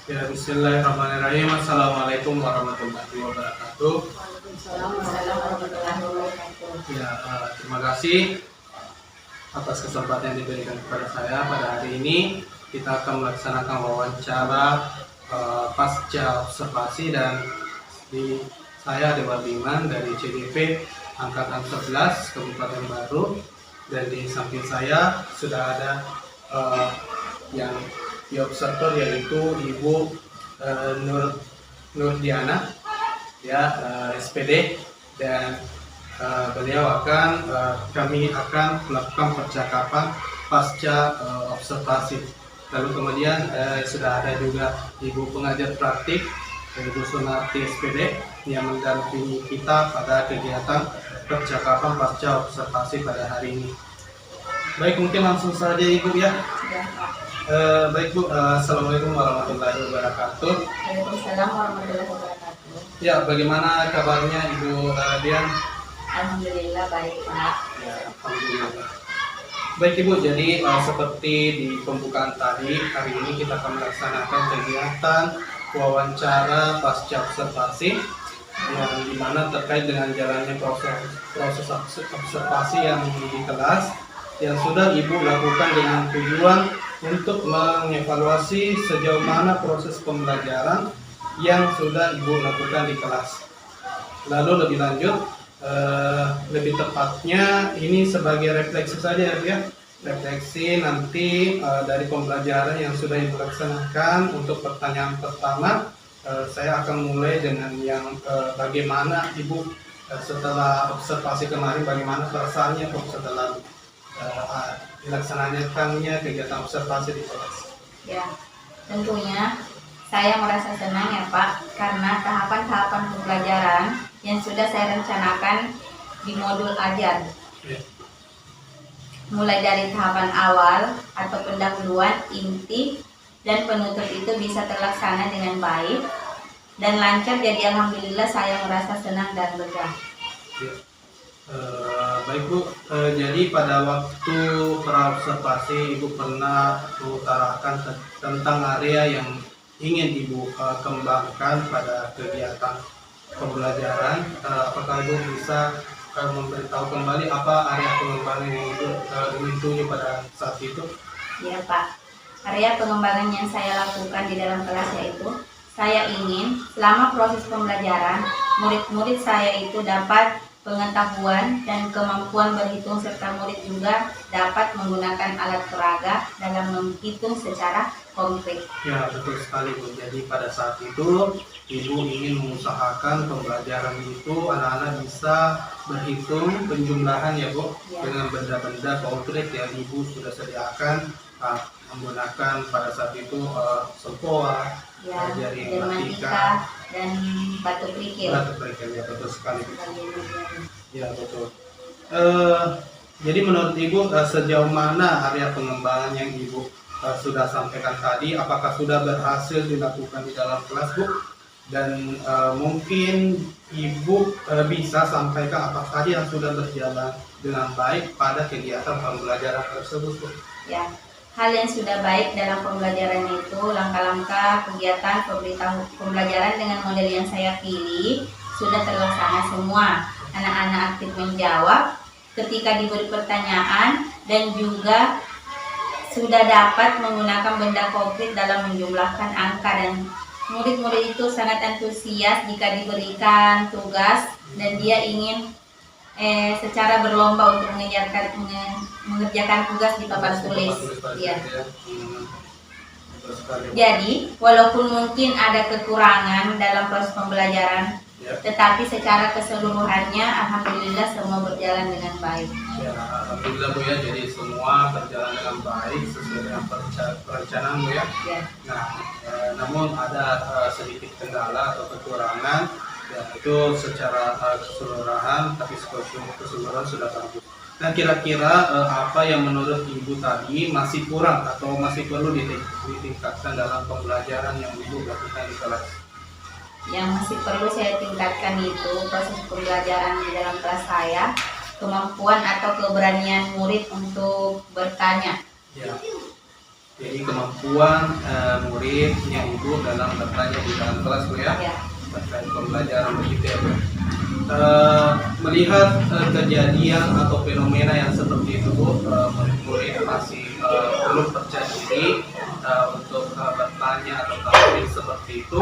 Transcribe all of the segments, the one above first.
Ya, Bismillahirrahmanirrahim. Assalamualaikum warahmatullahi wabarakatuh. Waalaikumsalam warahmatullahi wabarakatuh. Ya, terima kasih atas kesempatan yang diberikan kepada saya pada hari ini. Kita akan melaksanakan wawancara pasca observasi dan di saya Dewa Biman dari CDP Angkatan 11 Kabupaten Baru, dan di samping saya sudah ada yang diobserver yaitu Ibu Nurdiana ya, SPD, dan beliau kami akan melakukan percakapan pasca observasi. Lalu kemudian sudah ada juga Ibu pengajar praktik Ibu Sunarti SPD yang mendampingi kita pada kegiatan percakapan pasca observasi pada hari ini. Baik, mungkin langsung saja Ibu ya. Baik Bu, Assalamualaikum warahmatullahi wabarakatuh. Waalaikumsalam warahmatullahi wabarakatuh. Ya, bagaimana kabarnya Ibu Dian? Alhamdulillah baik Pak. Ya, alhamdulillah. Baik Ibu, jadi seperti di pembukaan tadi, hari ini kita akan melaksanakan kegiatan wawancara pasca observasi yang dimana terkait dengan jalannya proses observasi yang di kelas yang sudah Ibu lakukan dengan tujuan untuk mengevaluasi sejauh mana proses pembelajaran yang sudah Ibu lakukan di kelas. Lalu lebih lanjut, lebih tepatnya ini sebagai refleksi saja ya, refleksi nanti dari pembelajaran yang sudah Ibu laksanakan. Untuk pertanyaan pertama, saya akan mulai dengan yang bagaimana Ibu setelah observasi kemarin, bagaimana perasaannya setelah dilaksanakannya kegiatan observasi di kelas? Ya, tentunya saya merasa senang ya Pak, karena tahapan-tahapan pembelajaran yang sudah saya rencanakan di modul ajar, mulai dari tahapan awal atau pendahuluan, inti, dan penutup itu bisa terlaksana dengan baik dan lancar. Jadi alhamdulillah saya merasa senang dan lega. Baik Bu, jadi pada waktu praobservasi Ibu pernah mengutarakan tentang area yang ingin Ibu kembangkan pada kegiatan pembelajaran. Apakah Ibu bisa memberitahu kembali apa area pengembangan yang Ibu ingin tuju pada saat itu? Ya Pak, area pengembangan yang saya lakukan di dalam kelas yaitu saya ingin selama proses pembelajaran murid-murid saya itu dapat pengetahuan dan kemampuan berhitung, serta murid juga dapat menggunakan alat peraga dalam menghitung secara konkret. Ya, betul sekali Bu. Jadi pada saat itu Ibu ingin mengusahakan pembelajaran itu anak-anak bisa berhitung penjumlahan ya Bu, Ya, dengan benda-benda konkret yang Ibu sudah sediakan, menggunakan pada saat itu sempoa, ya, jari matematika dan batu kerikil. ya, betul sekali Bu. Ya, betul. Jadi menurut Ibu sejauh mana area pengembangan yang Ibu sudah sampaikan tadi, apakah sudah berhasil dilakukan di dalam kelas Bu? Dan mungkin Ibu bisa sampaikan apa saja yang sudah berjalan dengan baik pada kegiatan pembelajaran tersebut Bu? Ya, hal yang sudah baik dalam pembelajaran itu langkah-langkah kegiatan pembelajaran dengan model yang saya pilih sudah terlaksana semua. Anak-anak aktif menjawab ketika diberi pertanyaan dan juga sudah dapat menggunakan benda konkret dalam menjumlahkan angka, dan murid-murid itu sangat antusias jika diberikan tugas dan dia ingin secara berlomba untuk mengerjakan tugas di papan tulis. Ya. Jadi walaupun mungkin ada kekurangan dalam proses pembelajaran, tetapi secara keseluruhannya alhamdulillah semua berjalan dengan baik. Ya, alhamdulillah Bu ya, jadi semua berjalan dengan baik sesuai dengan perencanaan Bu ya. Ya. Nah, namun ada sedikit kendala atau kekurangan, ya, itu secara keseluruhan, tapi keseluruhan sudah bagus. Nah, kira-kira apa yang menurut Ibu tadi masih kurang atau masih perlu ditingkatkan dalam pembelajaran yang Ibu lakukan di kelas? Yang masih perlu saya tingkatkan itu proses pembelajaran di dalam kelas saya, kemampuan atau keberanian murid untuk bertanya. Ya. Jadi kemampuan muridnya Ibu dalam bertanya di dalam kelas Bu ya, Ya. terkait pembelajaran begitu ya Bu. Melihat kejadian atau fenomena yang seperti itu Bu, murid-murid masih belum percaya diri untuk bertanya atau tampil seperti itu.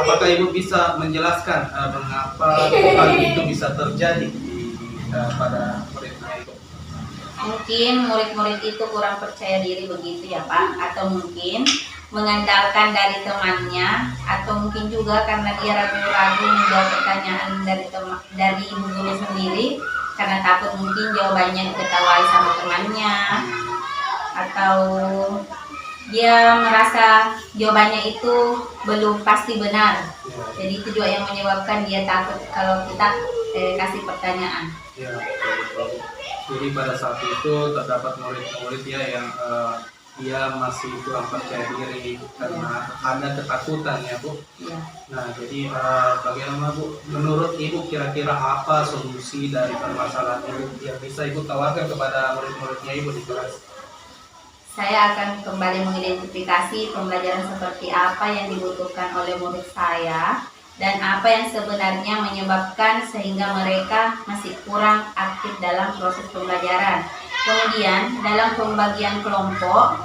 Apakah Ibu bisa menjelaskan mengapa hal itu bisa terjadi pada muridnya Ibu? Mungkin murid-murid itu kurang percaya diri begitu ya Pak, atau mungkin mengandalkan dari temannya, atau mungkin juga karena dia ragu-ragu menjawab pertanyaan dari ibu guru sendiri karena takut mungkin jawabannya diketahui sama temannya, atau dia merasa jawabannya itu belum pasti benar. Jadi itu juga yang menyebabkan dia takut kalau kita kasih pertanyaan. Ya, betul. Jadi pada saat itu terdapat murid-murid ya yang dia masih kurang percaya diri karena ada ketakutan ya Bu. Ya. Nah jadi bagaimana Bu, menurut Ibu kira-kira apa solusi dari permasalahan Ibu yang bisa Ibu tawarkan kepada murid-muridnya Ibu di kelas? Saya akan kembali mengidentifikasi pembelajaran seperti apa yang dibutuhkan oleh murid saya dan apa yang sebenarnya menyebabkan sehingga mereka masih kurang aktif dalam proses pembelajaran. Kemudian dalam pembagian kelompok,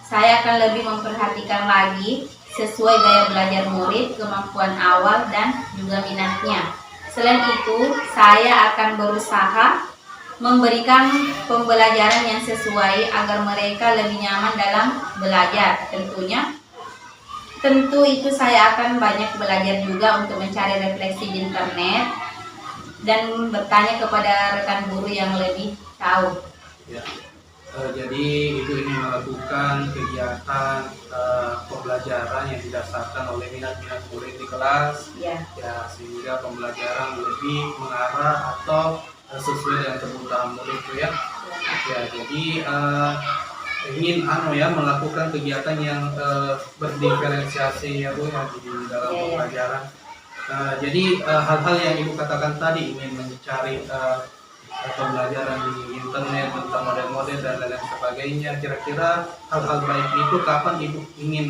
saya akan lebih memperhatikan lagi sesuai gaya belajar murid, kemampuan awal dan juga minatnya. Selain itu, saya akan berusaha memberikan pembelajaran yang sesuai agar mereka lebih nyaman dalam belajar. Tentu itu saya akan banyak belajar juga untuk mencari refleksi di internet dan bertanya kepada rekan guru yang lebih tahu. Ya. Jadi Ibu ini melakukan kegiatan pembelajaran yang didasarkan oleh minat-minat murid di kelas, Ya. ya sehingga pembelajaran lebih mengarah atau sesuai dengan kebutuhan murid itu ya. Ya jadi ingin melakukan kegiatan yang berdiferensiasi ya Bu ya di dalam Ya. pembelajaran. Jadi hal-hal yang Ibu katakan tadi, ingin mencari pembelajaran di internet tentang model-model dan lain sebagainya, kira-kira hal-hal baik itu kapan Ibu ingin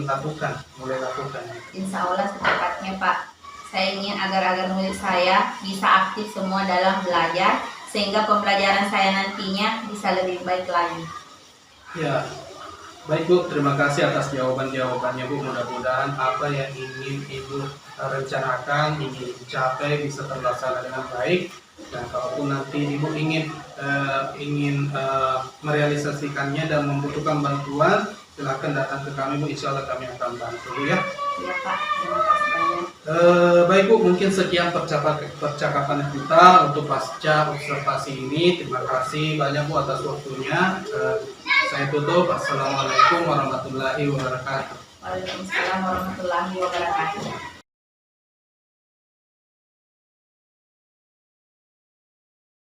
mulai lakukan? Insya Allah secepatnya Pak. Saya ingin agar murid saya bisa aktif semua dalam belajar sehingga pembelajaran saya nantinya bisa lebih baik lagi. Ya, baik Bu, terima kasih atas jawaban-jawabannya Bu. Mudah-mudahan apa yang ingin Ibu rencanakan, ingin dicapai bisa terlaksana dengan baik. Dan kalaupun nanti Ibu ingin merealisasikannya dan membutuhkan bantuan, silakan datang ke kami Bu, insya Allah kami akan bantu ya. Iya Pak, terima kasih banyak. Baik Bu, mungkin sekian percakapan kita untuk pasca observasi ini. Terima kasih banyak Bu atas waktunya. Saya tutup. Assalamualaikum warahmatullahi wabarakatuh. Waalaikumsalam warahmatullahi wabarakatuh.